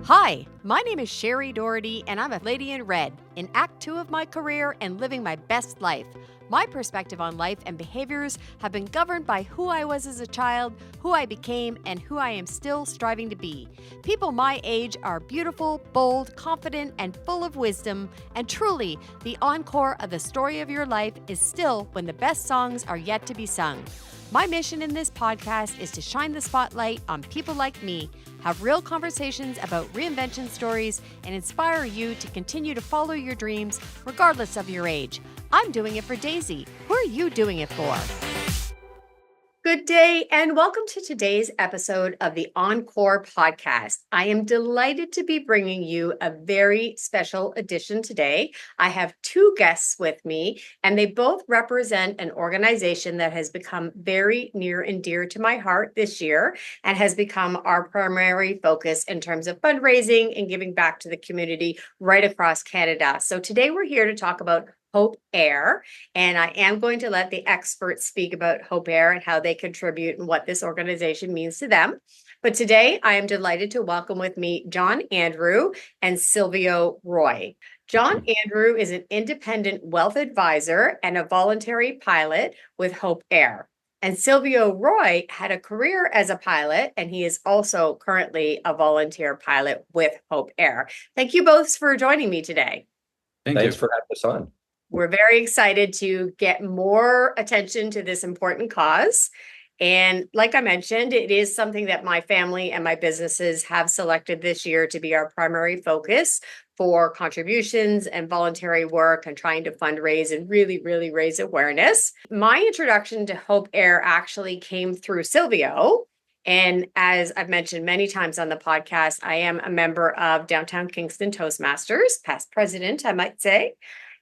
Hi, my name is Shari Doherty, and I'm a lady in red, in Act 2 of my career and living my best life. My perspective on life and behaviors have been governed by who I was as a child, who I became, and who I am still striving to be. People my age are beautiful, bold, confident, and full of wisdom, and truly, the encore of the story of your life is still when the best songs are yet to be sung. My mission in this podcast is to shine the spotlight on people like me, have real conversations about reinvention stories, and inspire you to continue to follow your dreams regardless of your age. I'm doing it for Daisy. Who are you doing it for? Good day, and welcome to today's episode of the Encore Podcast. I am delighted to be bringing you a very special edition today. I have two guests with me, and they both represent an organization that has become very near and dear to my heart this year and has become our primary focus in terms of fundraising and giving back to the community right across Canada. So today we're here to talk about Hope Air, and I am going to let the experts speak about Hope Air and how they contribute and what this organization means to them. But today I am delighted to welcome with me John Andrew and Sylvio Roy. John Andrew is an independent wealth advisor and a voluntary pilot with Hope Air. And Sylvio Roy had a career as a pilot, and he is also currently a volunteer pilot with Hope Air. Thank you both for joining me today. Thanks for having us on. We're very excited to get more attention to this important cause. And like I mentioned, it is something that my family and my businesses have selected this year to be our primary focus for contributions and voluntary work and trying to fundraise and really raise awareness. My introduction to Hope Air actually came through Sylvio. And as I've mentioned many times on the podcast, I am a member of Downtown Kingston Toastmasters, past president, I might say.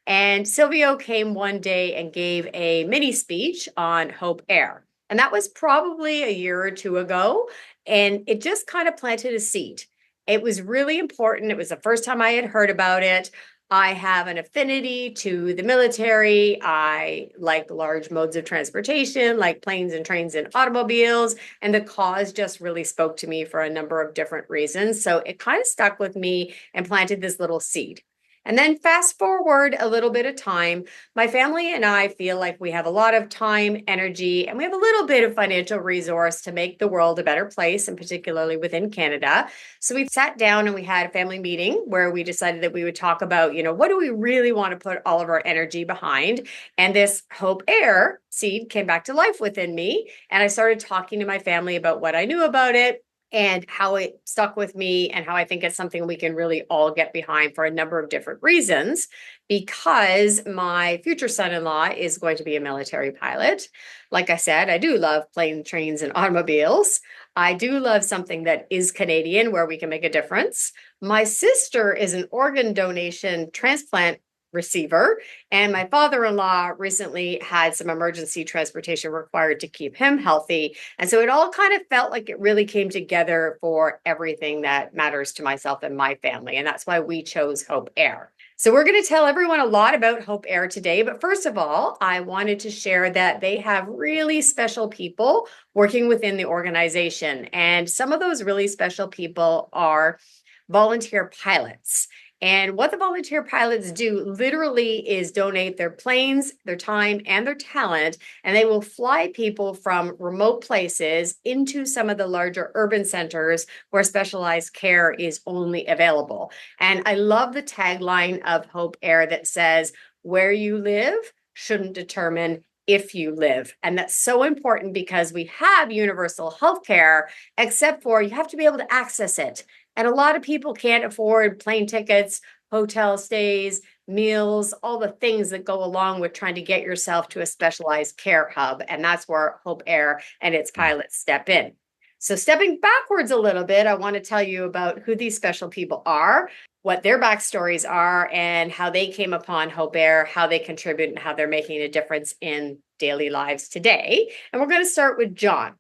And Sylvio came one day and gave a mini speech on Hope Air. And that was probably a year or two ago. And it just kind of planted a seed. It was really important. It was the first time I had heard about it. I have an affinity to the military. I like large modes of transportation, like planes and trains and automobiles. And the cause just really spoke to me for a number of different reasons. So it kind of stuck with me and planted this little seed. And then fast forward a little bit of time, my family and I feel like we have a lot of time, energy, and we have a little bit of financial resource to make the world a better place, and particularly within Canada. So we sat down and we had a family meeting where we decided that we would talk about, what do we really want to put all of our energy behind? And this Hope Air seed came back to life within me. And I started talking to my family about what I knew about it, and how it stuck with me, and how I think it's something we can really all get behind for a number of different reasons, because my future son-in-law is going to be a military pilot. Like I said, I do love planes, trains, and automobiles. I do love something that is Canadian where we can make a difference. My sister is an organ donation transplant receiver, and my father-in-law recently had some emergency transportation required to keep him healthy. And so it all kind of felt like it really came together for everything that matters to myself and my family. And that's why we chose Hope Air. So we're going to tell everyone a lot about Hope Air today. But first of all, I wanted to share that they have really special people working within the organization. And some of those really special people are volunteer pilots. And what the volunteer pilots do literally is donate their planes, their time, and their talent, and they will fly people from remote places into some of the larger urban centers where specialized care is only available. And I love the tagline of Hope Air that says, "Where you live shouldn't determine if you live." And that's so important because we have universal health care, except for you have to be able to access it. And a lot of people can't afford plane tickets, hotel stays, meals, all the things that go along with trying to get yourself to a specialized care hub. And that's where Hope Air and its pilots step in. So stepping backwards a little bit, I want to tell you about who these special people are, what their backstories are, and how they came upon Hope Air, how they contribute, and how they're making a difference in daily lives today. And we're going to start with John.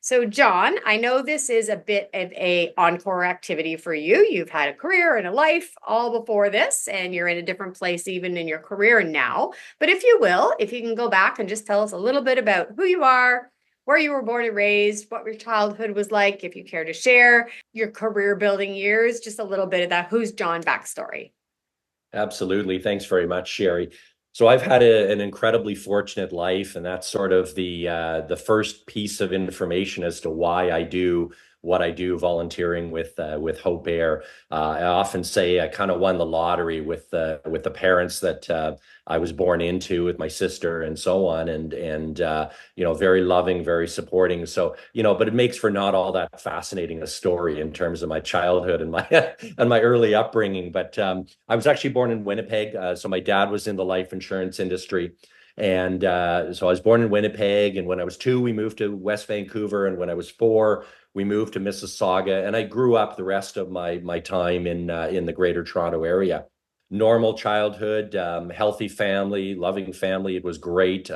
So John, I know this is a bit of a encore activity for you. You've had a career and a life all before this, and you're in a different place even in your career now. But if you will, if you can go back and just tell us a little bit about who you are, where you were born and raised, what your childhood was like, if you care to share your career building years, just a little bit of that Who's John backstory. Absolutely. Thanks very much, Sherry. So I've had an incredibly fortunate life, and that's sort of the first piece of information as to why I do what I do, volunteering with Hope Air. I often say I kind of won the lottery with the parents that I was born into, with my sister and so on, and very loving, very supporting. So but it makes for not all that fascinating a story in terms of my childhood and my and my early upbringing. But I was actually born in Winnipeg, so my dad was in the life insurance industry. And so I was born in Winnipeg, and when I was 2, we moved to West Vancouver, and when I was 4, we moved to Mississauga, and I grew up the rest of my time in the Greater Toronto area. Normal childhood, healthy family, loving family. It was great.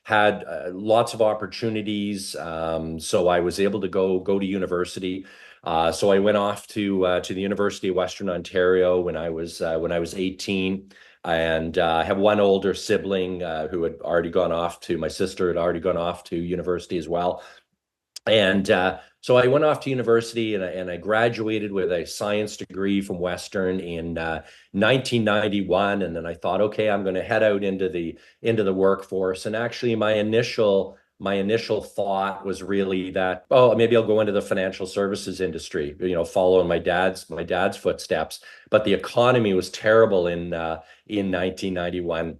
Had lots of opportunities, so I was able to go to university. So I went off to the University of Western Ontario when I was 18. And I have one older sibling who had already gone off to, my sister had already gone off to university as well. And so I went off to university, and I graduated with a science degree from Western in 1991. And then I thought, okay, I'm going to head out into the workforce. And actually, my initial thought was really that, oh, maybe I'll go into the financial services industry, following my dad's footsteps. But the economy was terrible in 1991.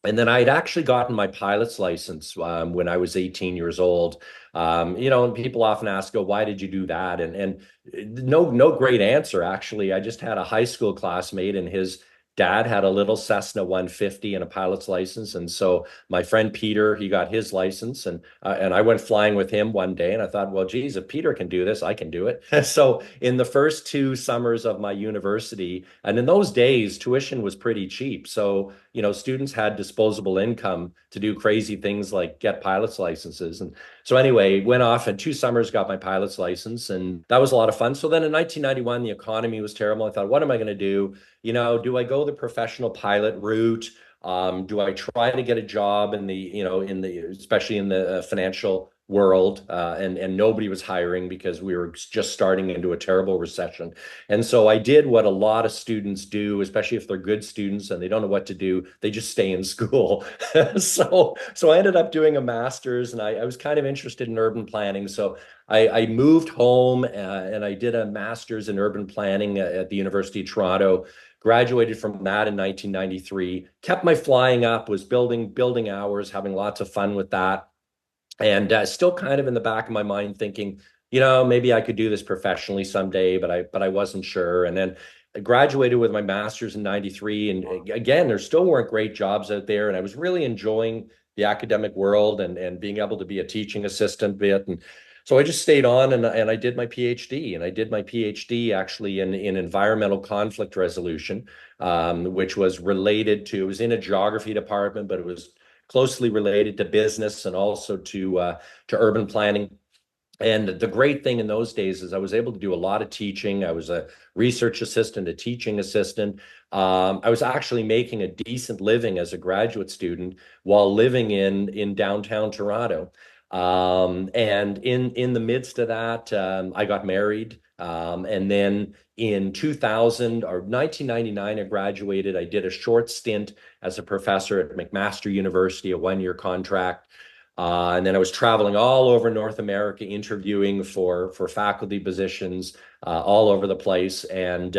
And then I'd actually gotten my pilot's license when I was 18 years old. And people often ask, "Oh, why did you do that?" And no great answer, actually. I just had a high school classmate, and his dad had a little Cessna 150 and a pilot's license. And so my friend Peter, he got his license, and I went flying with him one day, and I thought, well, geez, if Peter can do this, I can do it. So in the first 2 summers of my university, and in those days, tuition was pretty cheap. So students had disposable income to do crazy things like get pilot's licenses. And so anyway, went off in 2 summers, got my pilot's license, and that was a lot of fun. So then in 1991, the economy was terrible. I thought, what am I going to do? Do I go the professional pilot route? Do I try to get a job especially in the financial world? And nobody was hiring because we were just starting into a terrible recession. And so I did what a lot of students do, especially if they're good students and they don't know what to do. They just stay in school. So I ended up doing a master's, and I was kind of interested in urban planning. So I moved home, and I did a master's in urban planning at the University of Toronto. Graduated from that in 1993, kept my flying up, was building hours, having lots of fun with that. And still kind of in the back of my mind thinking, maybe I could do this professionally someday, but I wasn't sure. And then I graduated with my master's in 93. And again, there still weren't great jobs out there. And I was really enjoying the academic world and being able to be a teaching assistant bit. And so I just stayed on, and I did my PhD. And I did my PhD actually in environmental conflict resolution, which was related to, it was in a geography department, but it was closely related to business and also to urban planning. And the great thing in those days is I was able to do a lot of teaching. I was a research assistant, a teaching assistant. I was actually making a decent living as a graduate student while living in downtown Toronto. And in the midst of that, I got married. And then in 2000 or 1999, I graduated. I did a short stint as a professor at McMaster University, a 1-year contract. And then I was traveling all over North America, interviewing for faculty positions all over the place, and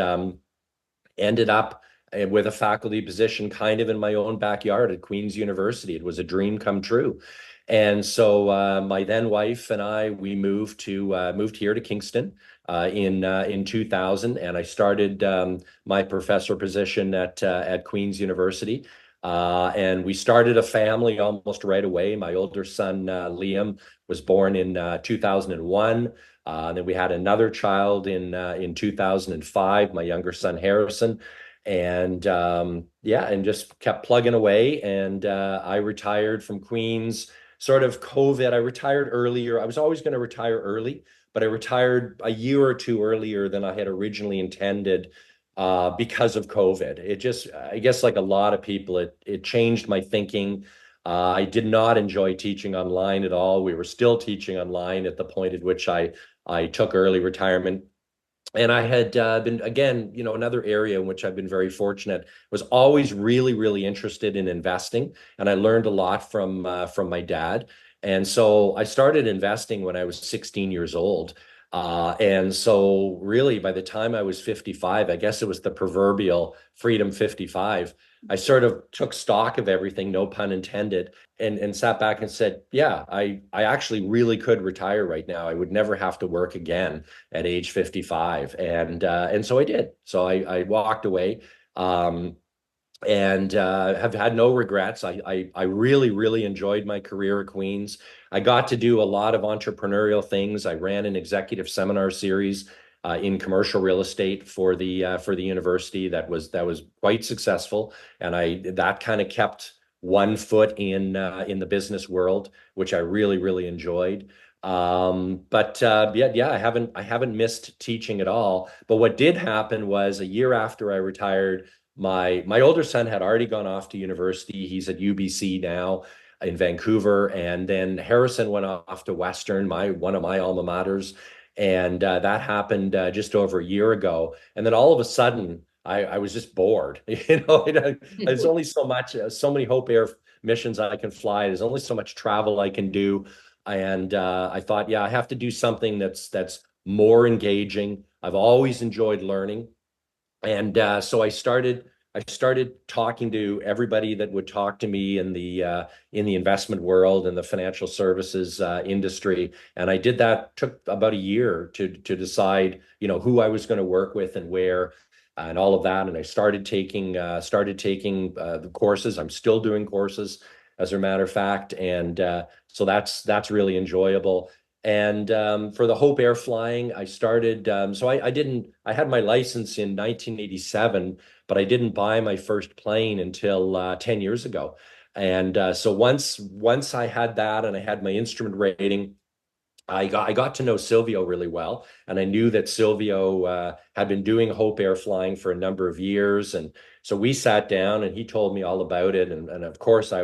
ended up with a faculty position kind of in my own backyard at Queen's University. It was a dream come true. And so my then wife and I, we moved here to Kingston in 2000, and I started my professor position at Queen's University. And we started a family almost right away. My older son, Liam, was born in 2001. Then we had another child in 2005, my younger son, Harrison. And and just kept plugging away. And I retired from Queen's sort of COVID. I retired earlier. I was always going to retire early, but I retired a year or 2 earlier than I had originally intended because of COVID. It just, I guess, like a lot of people, it changed my thinking. I did not enjoy teaching online at all. We were still teaching online at the point at which I took early retirement. And I had been, again, another area in which I've been very fortunate, was always really, really interested in investing. And I learned a lot from my dad. And so I started investing when I was 16 years old. And so really by the time I was 55, I guess it was the proverbial Freedom 55, I sort of took stock of everything, no pun intended, and sat back and said, yeah, I actually really could retire right now. I would never have to work again at age 55. And so I did. So I walked away. And have had no regrets. I really, really enjoyed my career at Queen's. I got to do a lot of entrepreneurial things. I ran an executive seminar series in commercial real estate for the university that was quite successful, and I that kind of kept one foot in the business world, which I really, really enjoyed. But yeah, I haven't missed teaching at all. But what did happen was a year after I retired, my older son had already gone off to university. He's at UBC now in Vancouver, and then Harrison went off to Western, my one of my alma maters, and that happened just over a year ago. And then all of a sudden, I was just bored. There's only so much, so many Hope Air missions I can fly. There's only so much travel I can do, and I thought, yeah, I have to do something that's more engaging. I've always enjoyed learning. And so I started talking to everybody that would talk to me in the investment world and the financial services industry. And I did that, took about a year to decide, who I was going to work with and where and all of that. And I started taking the courses. I'm still doing courses, as a matter of fact. And so that's really enjoyable. And for the Hope Air flying, I started. So I didn't. I had my license in 1987, but I didn't buy my first plane until 10 years ago. And so once I had that and I had my instrument rating, I got to know Sylvio really well, and I knew that Sylvio had been doing Hope Air flying for a number of years, and so we sat down, and he told me all about it, and of course I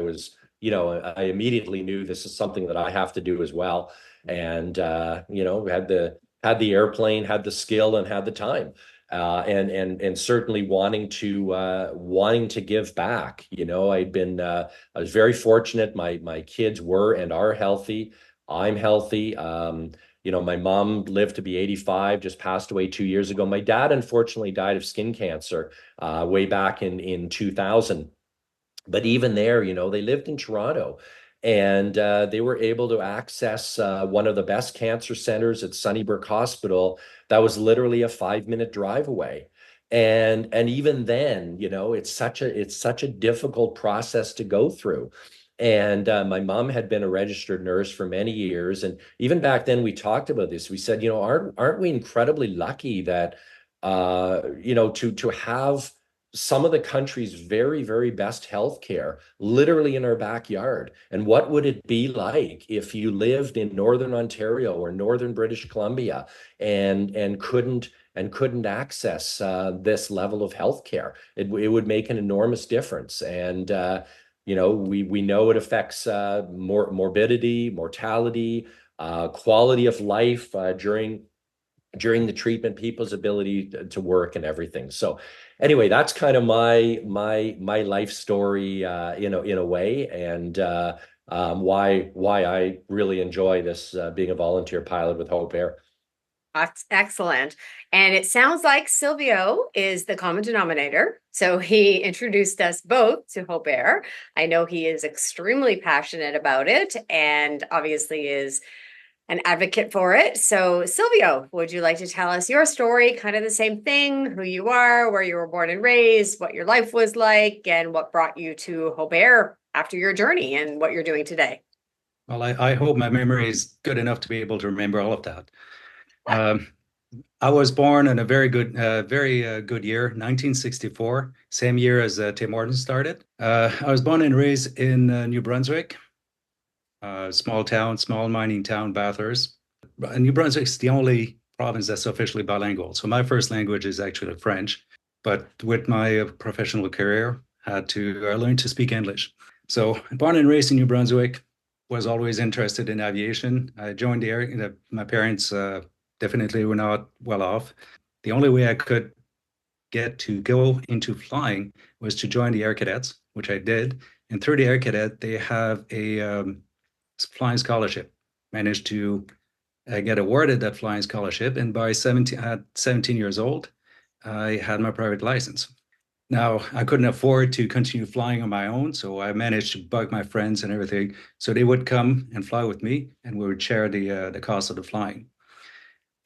immediately knew this is something that I have to do as well, and had the airplane, had the skill, and had the time. And certainly wanting to give back. I was very fortunate. My kids were and are healthy. I'm healthy. My mom lived to be 85, just passed away 2 years ago. My dad, unfortunately, died of skin cancer way back in 2000. But even there, they lived in Toronto, and they were able to access one of the best cancer centers at Sunnybrook Hospital that was literally a 5-minute drive away. And even then, it's such a difficult process to go through. And my mom had been a registered nurse for many years, and even back then we talked about this. We said, aren't we incredibly lucky that to have some of the country's very, very best healthcare literally in our backyard? And what would it be like if you lived in Northern Ontario or Northern British Columbia and couldn't access this level of healthcare? It would make an enormous difference. And we know it affects morbidity, mortality, quality of life during the treatment, people's ability to work and everything. So anyway, that's kind of my life story in a way, and why I really enjoy this being a volunteer pilot with Hope Air. That's excellent. And it sounds like Silvio is the common denominator. So he introduced us both to Hope Air. I know he is extremely passionate about it and obviously is an advocate for it. So, Silvio, would you like to tell us your story? Kind of the same thing, who you are, where you were born and raised, what your life was like, and what brought you to Hope Air after your journey and what you're doing today. Well, I hope my memory is good enough to be able to remember all of that. Um, I was born in a very good year, 1964, same year as Tim Hortons started. I was born and raised in New Brunswick, small town, small mining town, Bathurst. New Brunswick's the only province that's officially bilingual. So my first language is actually French, but with my professional career, had to learn to speak English. So born and raised in New Brunswick, was always interested in aviation. I joined the air. My parents definitely were not well off. The only way I could get to go into flying was to join the Air Cadets, which I did. And through the Air Cadet, they have a flying scholarship. Managed to get awarded that flying scholarship, and by 17 years old, I had my private license. Now, I couldn't afford to continue flying on my own, so I managed to bug my friends and everything. So they would come and fly with me, and we would share the cost of the flying.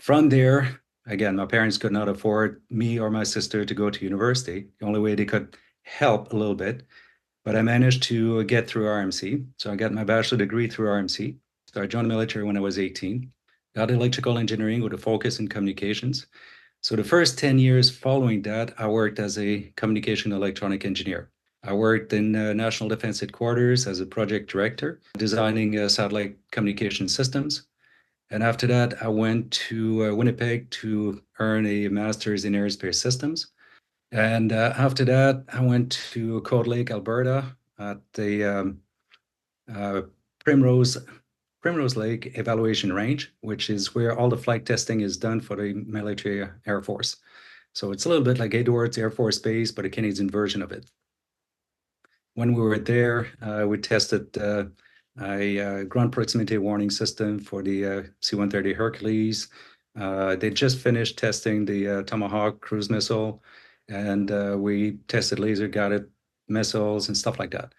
From there, again, my parents could not afford me or my sister to go to university. The only way they could help a little bit, but I managed to get through RMC. So I got my bachelor degree through RMC. So I joined the military when I was 18, got electrical engineering with a focus in communications. So the first 10 years following that, I worked as a communication electronic engineer. I worked in National Defense Headquarters as a project director, designing satellite communication systems. And after that, I went to Winnipeg to earn a master's in aerospace systems. And after that, I went to Cold Lake, Alberta at the Primrose Lake Evaluation Range, which is where all the flight testing is done for the military Air Force. So it's a little bit like Edwards Air Force Base, but a Canadian version of it. When we were there, we tested a ground proximity warning system for the C-130 Hercules. They just finished testing the Tomahawk cruise missile, and we tested laser-guided missiles and stuff like that.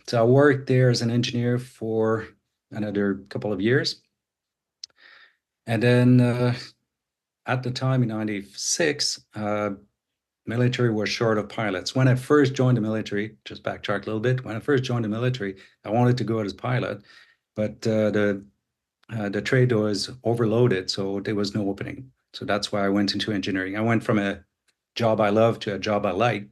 So I worked there as an engineer for another couple of years. And then at the time in 96, military was short of pilots. When I first joined the military, just backtrack a little bit, when I first joined the military, I wanted to go out as pilot, but the trade was overloaded, so there was no opening. So that's why I went into engineering. I went from a job I loved to a job I liked,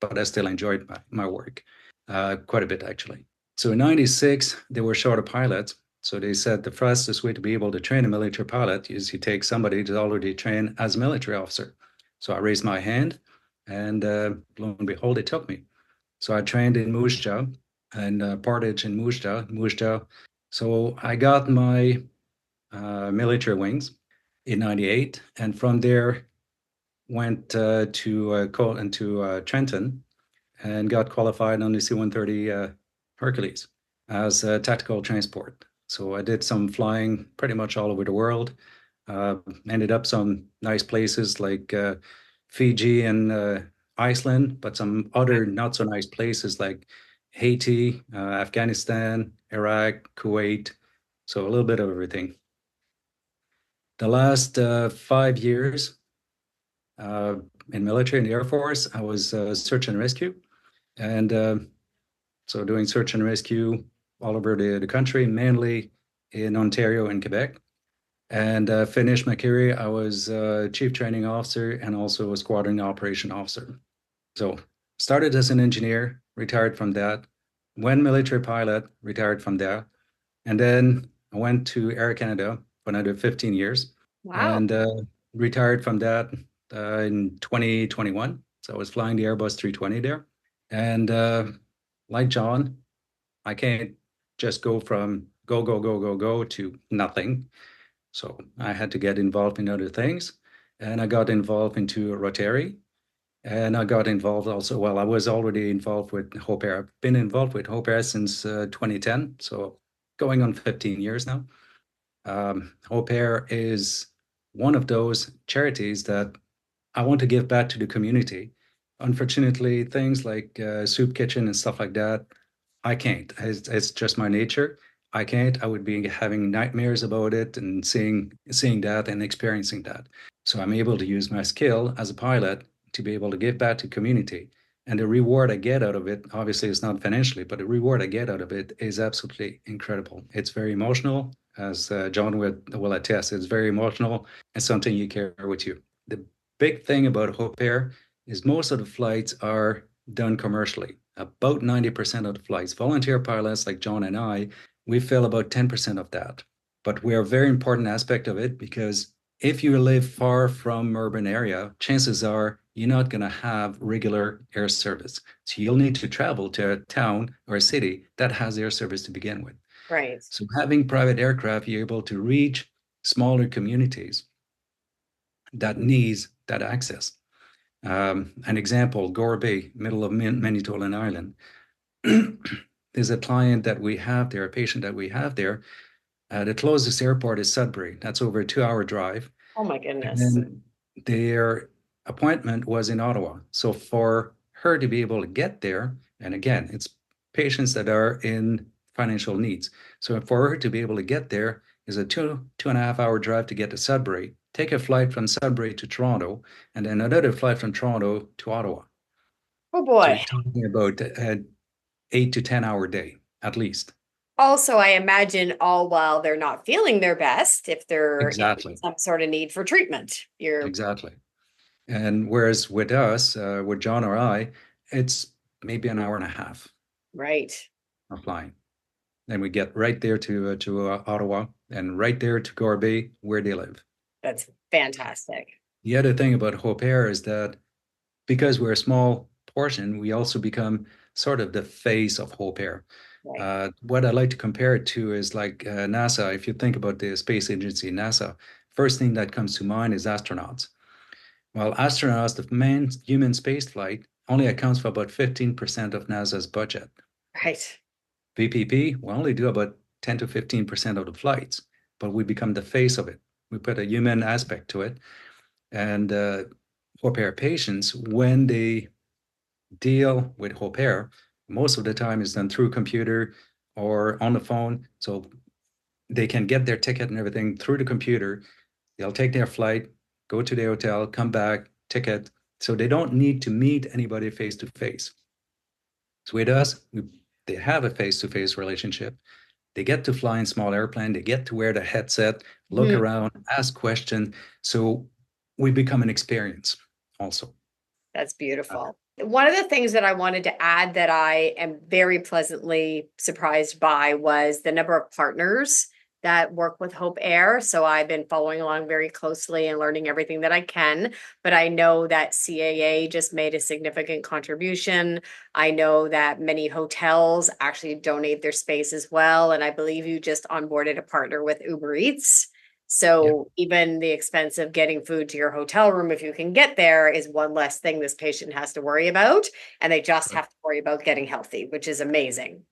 but I still enjoyed my work quite a bit, actually. So in 96, they were short of pilots. So they said the fastest way to be able to train a military pilot is you take somebody that's already trained as a military officer. So I raised my hand, and lo and behold, they took me. So I trained in Moose Jaw and Portage in Moose Jaw. So I got my military wings in 98, and from there went to Trenton and got qualified on the C-130 Hercules as tactical transport. So I did some flying pretty much all over the world. Ended up some nice places like Fiji and Iceland, but some other not so nice places like Haiti, Afghanistan, Iraq, Kuwait. So a little bit of everything. The last 5 years in military and the Air Force, I was search and rescue. And so doing search and rescue all over the country, mainly in Ontario and Quebec. And finished my career, I was chief training officer and also a squadron operation officer. So started as an engineer, retired from that, went military pilot, retired from that. And then I went to Air Canada for another 15 years. Wow. And retired from that in 2021. So I was flying the Airbus 320 there. And like John, I can't just go from go to nothing. So I had to get involved in other things. And I got involved into Rotary. And I got involved also, well, I was already involved with Hope Air. I've been involved with Hope Air since 2010. So going on 15 years now. Hope Air is one of those charities that I want to give back to the community. Unfortunately, things like soup kitchen and stuff like that, I can't. It's just my nature. I can't. I would be having nightmares about it and seeing that and experiencing that. So I'm able to use my skill as a pilot to be able to give back to community. And the reward I get out of it, obviously it's not financially, but the reward I get out of it is absolutely incredible. It's very emotional, as John will attest. It's very emotional and something you carry with you. The big thing about Hope Air is most of the flights are done commercially. About 90% of the flights, volunteer pilots like John and I, we fill about 10% of that. But we're a very important aspect of it because if you live far from urban area, chances are you're not going to have regular air service. So you'll need to travel to a town or a city that has air service to begin with. Right. So having private aircraft, you're able to reach smaller communities that needs that access. An example, Gore Bay, middle of Manitoulin Island. There's a client that we have there, a patient that we have there. The closest airport is Sudbury. That's over a 2-hour drive. Oh my And goodness. then their appointment was in Ottawa. So for her to be able to get there, and again, it's patients that are in financial needs. So for her to be able to get there is a 2.5 hour drive to get to Sudbury, take a flight from Sudbury to Toronto, and then another flight from Toronto to Ottawa. Oh So boy. you're talking about an 8 to 10 hour day at least. Also, I imagine all while they're not feeling their best, if they're in Exactly. some sort of need for treatment. You're Exactly. And whereas with us, with John or I, it's maybe an hour and a half right. of flying. Then we get right there to Ottawa and right there to Gore Bay where they live. That's fantastic. The other thing about Hope Air is that because we're a small portion, we also become sort of the face of Hope Air. Right. What I like to compare it to is like NASA. If you think about the space agency, NASA, first thing that comes to mind is astronauts. Well, astronauts, the main human space flight only accounts for about 15% of NASA's budget. Right. VPP, we only do about 10 to 15% of the flights, but we become the face of it. We put a human aspect to it. And Hope Air patients, when they deal with Hope Air, most of the time is done through computer or on the phone. So they can get their ticket and everything through the computer. They'll take their flight, go to the hotel, come back, ticket. So they don't need to meet anybody face to face. So with us, they have a face-to-face relationship. They get to fly in small airplane. They get to wear the headset, look around, ask questions. So we become an experience also. That's beautiful. One of the things that I wanted to add that I am very pleasantly surprised by was the number of partners that work with Hope Air. So I've been following along very closely and learning everything that I can. But I know that CAA just made a significant contribution. I know that many hotels actually donate their space as well. And I believe you just onboarded a partner with Uber Eats. So even the expense of getting food to your hotel room, if you can get there, is one less thing this patient has to worry about. And they just have to worry about getting healthy, which is amazing.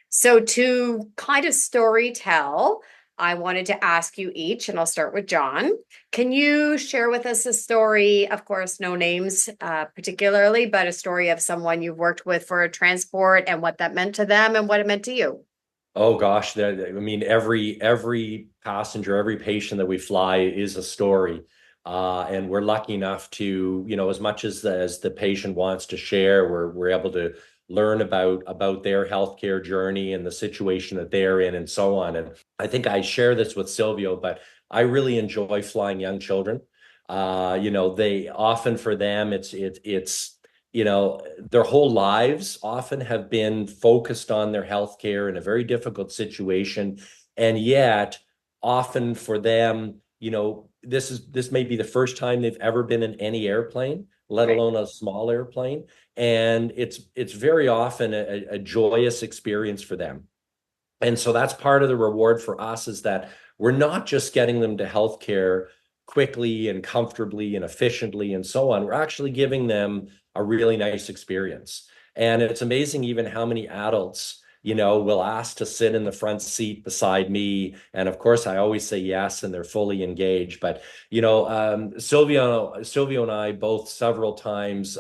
So to kind of story tell, I wanted to ask you each, and I'll start with John. Can you share with us a story, of course, no names particularly, but a story of someone you've worked with for a transport and what that meant to them and what it meant to you? Oh gosh, I mean, every passenger, every patient that we fly is a story. And we're lucky enough to, as much as the patient wants to share, we're able to learn about their healthcare journey and the situation that they're in and so on. And I think I share this with Sylvio, but I really enjoy flying young children. They often, for them, it's their whole lives often have been focused on their healthcare in a very difficult situation. And yet often for them, this may be the first time they've ever been in any airplane, let alone a small airplane. And it's very often a joyous experience for them. And so that's part of the reward for us, is that we're not just getting them to healthcare quickly and comfortably and efficiently and so on. We're actually giving them a really nice experience. And it's amazing even how many adults, will ask to sit in the front seat beside me. And of course, I always say yes, and they're fully engaged. But, Sylvio and I both several times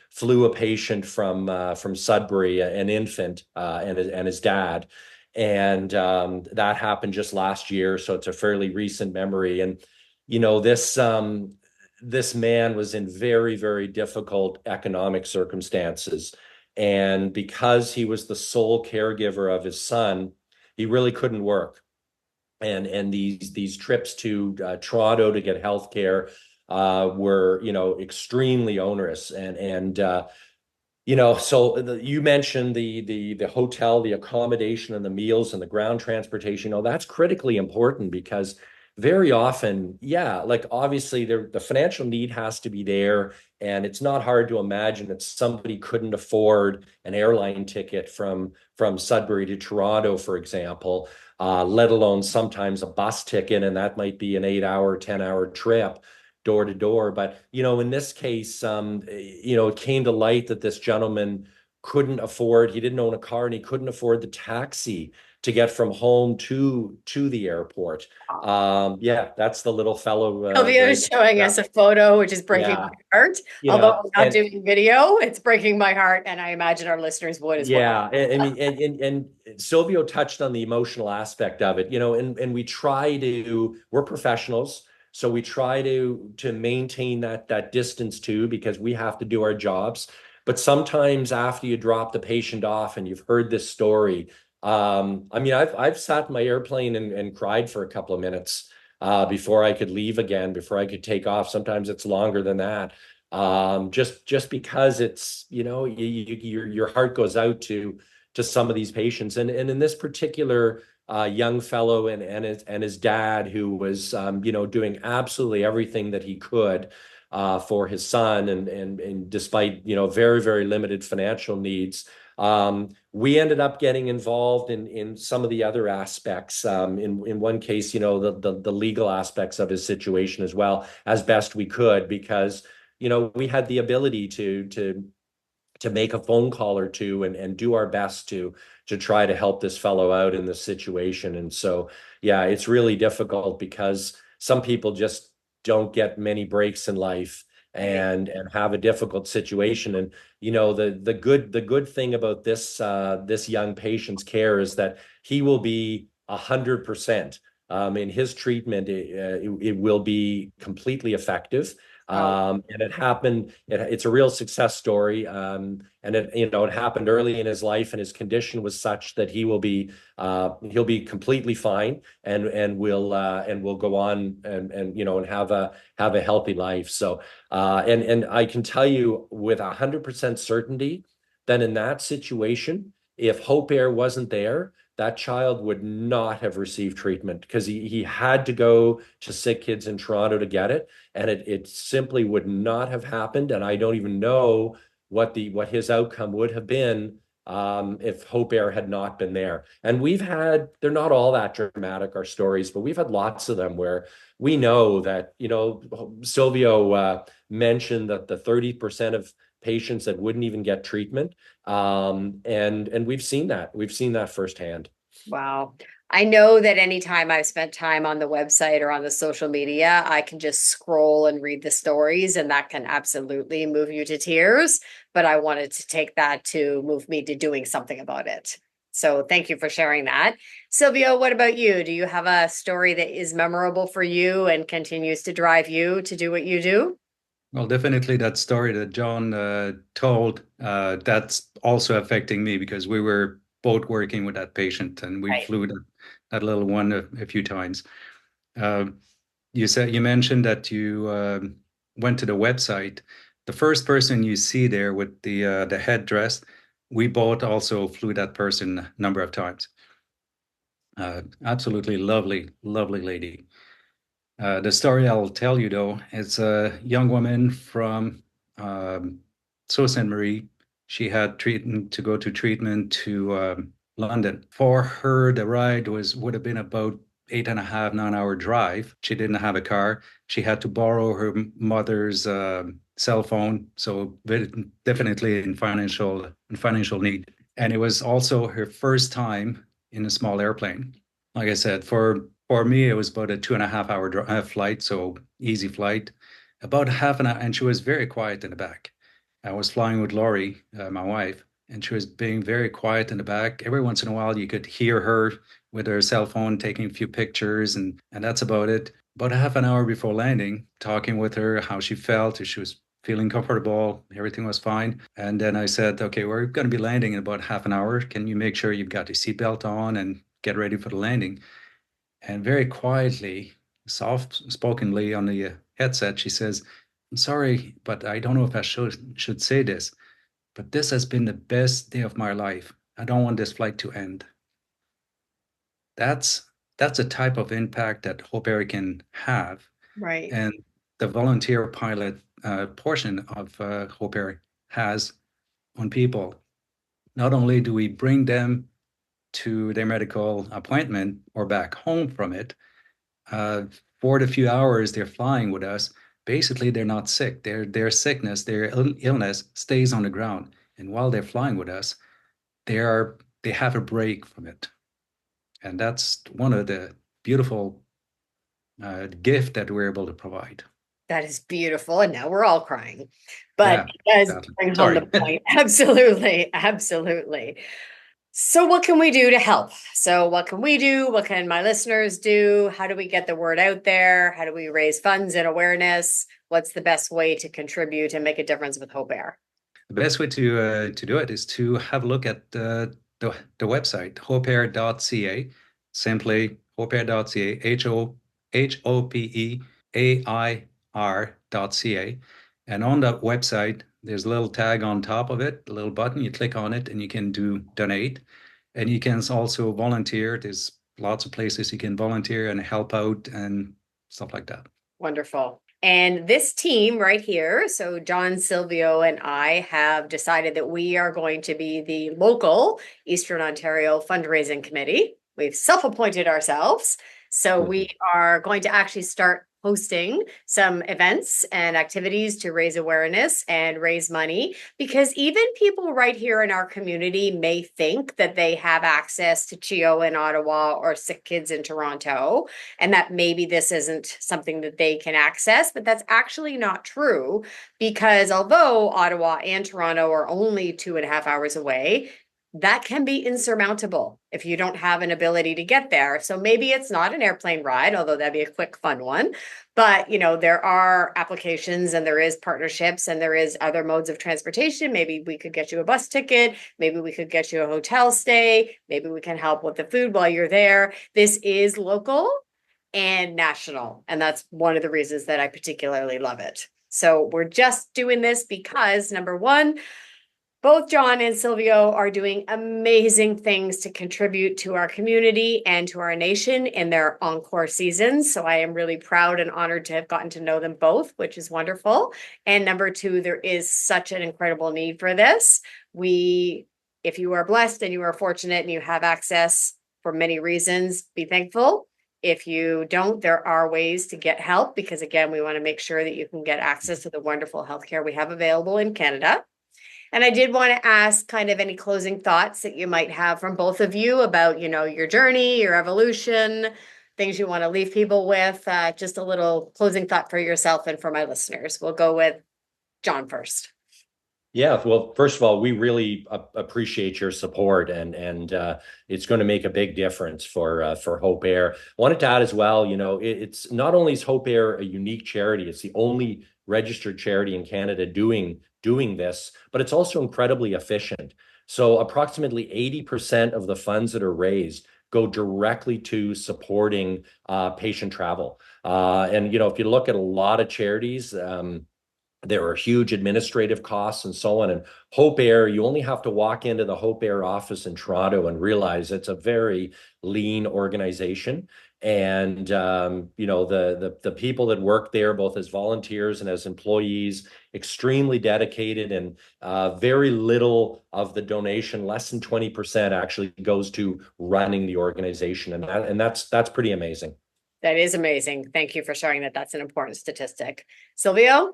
flew a patient from Sudbury, an infant, and his dad. And that happened just last year. So it's a fairly recent memory. And this man was in very, very difficult economic circumstances. And because he was the sole caregiver of his son, he really couldn't work. And these trips to Toronto to get healthcare were, extremely onerous. So you mentioned the hotel, the accommodation and the meals and the ground transportation. That's critically important because very often, yeah, like obviously the financial need has to be there. And it's not hard to imagine that somebody couldn't afford an airline ticket from Sudbury to Toronto, for example, let alone sometimes a bus ticket, and that might be an 8 hour, 10 hour trip door to door. But, in this case, it came to light that this gentleman couldn't afford, he didn't own a car and he couldn't afford the taxi to get from home to the airport. Yeah, that's the little fellow Sylvia right is showing there. us a photo, which is breaking Yeah, my heart. Although we're not and doing video, it's breaking my heart, and I imagine our listeners would as well. yeah, I mean, and Silvio touched on the emotional aspect of it, and we try to, we're professionals, so we try to maintain that distance too, because we have to do our jobs. But sometimes after you drop the patient off and you've heard this story, I mean, I've sat in my airplane and cried for a couple of minutes before I could leave again, before I could take off. Sometimes it's longer than that. Just because it's, your heart goes out to some of these patients. And in this particular young fellow and his dad, who was doing absolutely everything that he could for his son, and despite very, very limited financial needs, we ended up getting involved in some of the other aspects. In one case, the legal aspects of his situation as well, as best we could, because we had the ability to make a phone call or two and do our best to try to help this fellow out in this situation. And so, yeah, it's really difficult because some people just don't get many breaks in life and have a difficult situation. And the good thing about this young patient's care is that he will be 100%. In his treatment. It will be completely effective. And it happened, it's a real success story. And it happened early in his life, and his condition was such that he'll be completely fine and will go on and have a healthy life. So, and I can tell you with 100% certainty that in that situation, if Hope Air wasn't there, that child would not have received treatment, because he had to go to Sick Kids in Toronto to get it, and it simply would not have happened. And I don't even know what his outcome would have been if Hope Air had not been there. And they're not all that dramatic, our stories, but we've had lots of them where we know that, Silvio mentioned that the 30% of patients that wouldn't even get treatment. And we've seen that firsthand. Wow. I know that anytime I've spent time on the website or on the social media, I can just scroll and read the stories, and that can absolutely move you to tears. But I wanted to take that to move me to doing something about it. So thank you for sharing that. Sylvia, what about you? Do you have a story that is memorable for you and continues to drive you to do what you do? Well, definitely that story that John told, that's also affecting me because we were both working with that patient and we Right. flew that little one a few times. Uh, you mentioned that you went to the website. The first person you see there with the headdress, we both also flew that person a number of times. Absolutely lovely, lovely lady. The story I'll tell you, though, is a young woman from Sault Ste. Marie. She had treatment to go to treatment to London. For her, the ride would have been about 8.5, 9 hour drive. She didn't have a car. She had to borrow her mother's cell phone, so definitely in financial need. And it was also her first time in a small airplane. Like I said, for me, it was about a 2.5 hour flight, so easy flight. About half an hour, and she was very quiet in the back. I was flying with Laurie, my wife, and she was being very quiet in the back. Every once in a while, you could hear her with her cell phone taking a few pictures, and that's about it. About a half an hour before landing, talking with her, how she felt, if she was feeling comfortable, everything was fine. And then I said, okay, we're going to be landing in about half an hour. Can you make sure you've got your seatbelt on and get ready for the landing? And very quietly, soft spokenly on the headset, she says, I'm sorry, but I don't know if I should say this, but this has been the best day of my life. I don't want this flight to end. That's that's a type of impact that Hope Air can have. Right. And the volunteer pilot portion of Hope Air has on people. Not only do we bring them to their medical appointment or back home from it, for the few hours they're flying with us, basically they're not sick. Their sickness, their illness stays on the ground. And while they're flying with us, they have a break from it. And that's one of the beautiful gift that we're able to provide. That is beautiful. And now we're all crying, but Yeah, it does exactly. bring home Sorry. the point. Absolutely. Absolutely. So what can we do to help? So what can we do? What can my listeners do? How do we get the word out there? How do we raise funds and awareness? What's the best way to contribute and make a difference with Hope Air? The best way to do it is to have a look at the website, hopeair.ca, simply hopeair.ca, HOPEAIR.ca. And on that website, there's a little tag on top of it, a little button. You click on it and you can donate. And you can also volunteer. There's lots of places you can volunteer and help out and stuff like that. Wonderful. And this team right here, so John Sylvio and I have decided that we are going to be the local Eastern Ontario fundraising committee. We've self-appointed ourselves. So we are going to actually start hosting some events and activities to raise awareness and raise money, because even people right here in our community may think that they have access to CHEO in Ottawa or Sick Kids in Toronto, and that maybe this isn't something that they can access, but that's actually not true, because although Ottawa and Toronto are only 2.5 hours away, that can be insurmountable if you don't have an ability to get there. So maybe it's not an airplane ride, although that'd be a quick, fun one. But, there are applications and there is partnerships and there is other modes of transportation. Maybe we could get you a bus ticket. Maybe we could get you a hotel stay. Maybe we can help with the food while you're there. This is local and national. And that's one of the reasons that I particularly love it. So we're just doing this because, number one, both John and Sylvio are doing amazing things to contribute to our community and to our nation in their Encore seasons. So I am really proud and honored to have gotten to know them both, which is wonderful. And number two, there is such an incredible need for this. If you are blessed and you are fortunate and you have access for many reasons, be thankful. If you don't, there are ways to get help, because again, we want to make sure that you can get access to the wonderful healthcare we have available in Canada. And I did want to ask kind of any closing thoughts that you might have from both of you about, your journey, your evolution, things you want to leave people with. Just a little closing thought for yourself and for my listeners. We'll go with John first. Yeah, well, first of all, we really appreciate your support, and it's going to make a big difference for Hope Air. I wanted to add as well, it's not only is Hope Air a unique charity, it's the only registered charity in Canada doing this, but it's also incredibly efficient. So approximately 80% of the funds that are raised go directly to supporting patient travel. And if you look at a lot of charities, there are huge administrative costs and so on. And Hope Air, you only have to walk into the Hope Air office in Toronto and realize it's a very lean organization. And the people that work there, both as volunteers and as employees, extremely dedicated, and very little of the donation, less than 20%, actually goes to running the organization, and that's pretty amazing. That is amazing. Thank you for sharing that. That's an important statistic. Sylvio?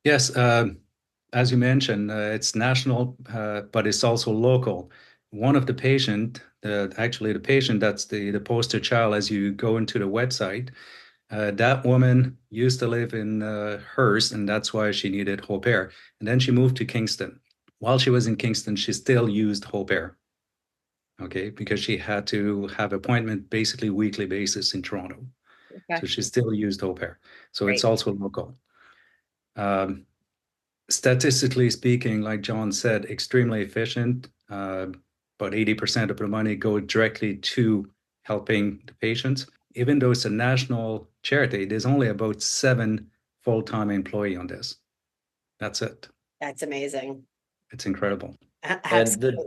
Yes, as you mentioned, it's national, but it's also local. One of the patient, actually the patient that's the poster child as you go into the website, that woman used to live in Hearst, and that's why she needed Hope Air. And then she moved to Kingston. While she was in Kingston, she still used Hope Air, okay, because she had to have appointment basically weekly basis in Toronto. Okay. So she still used Hope Air. So Great. it's also local. Statistically speaking, like John said, extremely efficient. About 80% of the money go directly to helping the patients. Even though it's a national charity, there's only about 7 full-time employees on this. That's it. That's amazing. It's incredible. And Absolutely.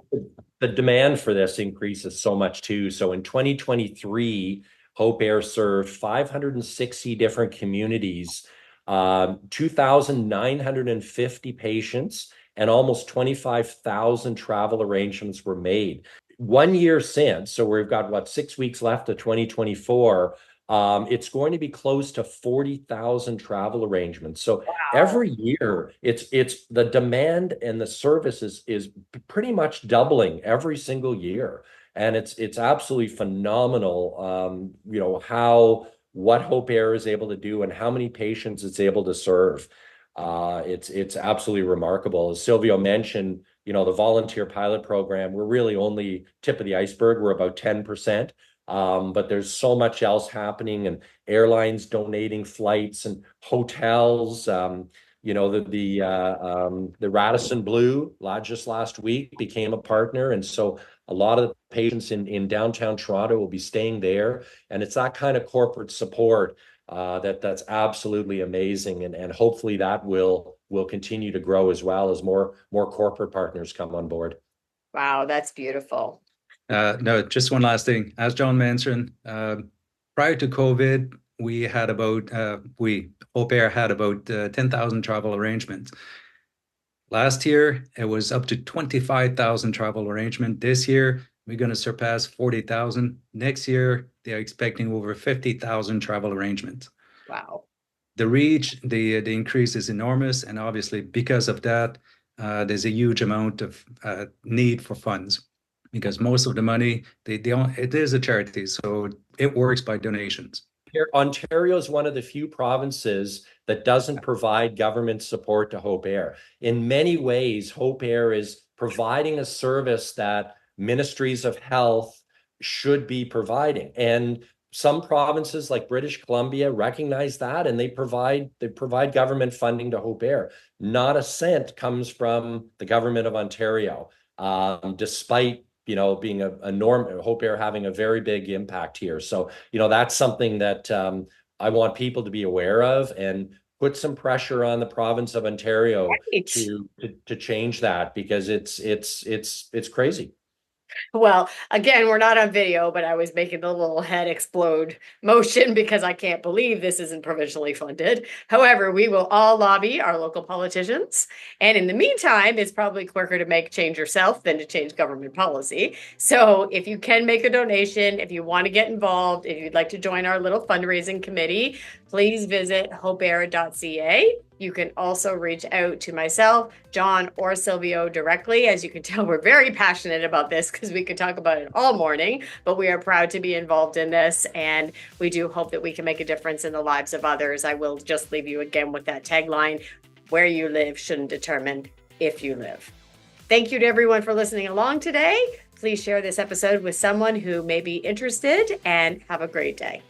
the demand for this increases so much too. So in 2023, Hope Air served 560 different communities, 2,950 patients, and almost 25,000 travel arrangements were made. 1 year since, so we've got what, 6 weeks left of 2024. It's going to be close to 40,000 travel arrangements. So Wow. every year, it's the demand and the service is pretty much doubling every single year, and it's absolutely phenomenal. How what Hope Air is able to do and how many patients it's able to serve. It's absolutely remarkable. As Sylvio mentioned, the volunteer pilot program, we're really only tip of the iceberg. We're about 10%. But there's so much else happening, and airlines donating flights and hotels. The Radisson Blue just last week became a partner, and so a lot of the patients in downtown Toronto will be staying there, and it's that kind of corporate support that's absolutely amazing, and hopefully that will continue to grow as well as more corporate partners come on board. Wow, that's beautiful. No, just one last thing. As John mentioned, prior to COVID, Hope Air had about 10,000 travel arrangements. Last year, it was up to 25,000 travel arrangements. This year, we're going to surpass 40,000. Next year, they're expecting over 50,000 travel arrangements. Wow. The reach, the increase is enormous, and obviously because of that, there's a huge amount of need for funds, because most of the money it is a charity, so it works by donations. Ontario is one of the few provinces that doesn't provide government support to Hope Air. In many ways, Hope Air is providing a service that ministries of health should be providing. And some provinces like British Columbia recognize that, and they provide government funding to Hope Air. Not a cent comes from the government of Ontario, despite being a norm, Hope Air having a very big impact here. So, that's something that I want people to be aware of, and put some pressure on the province of Ontario Right. to change that, because it's crazy. Well, again, we're not on video, but I was making the little head explode motion because I can't believe this isn't provincially funded. However, we will all lobby our local politicians. And in the meantime, it's probably quicker to make change yourself than to change government policy. So if you can make a donation, if you want to get involved, if you'd like to join our little fundraising committee, please visit hopeair.ca. You can also reach out to myself, John, or Sylvio directly. As you can tell, we're very passionate about this because we could talk about it all morning, but we are proud to be involved in this, and we do hope that we can make a difference in the lives of others. I will just leave you again with that tagline: where you live shouldn't determine if you live. Thank you to everyone for listening along today. Please share this episode with someone who may be interested, and have a great day.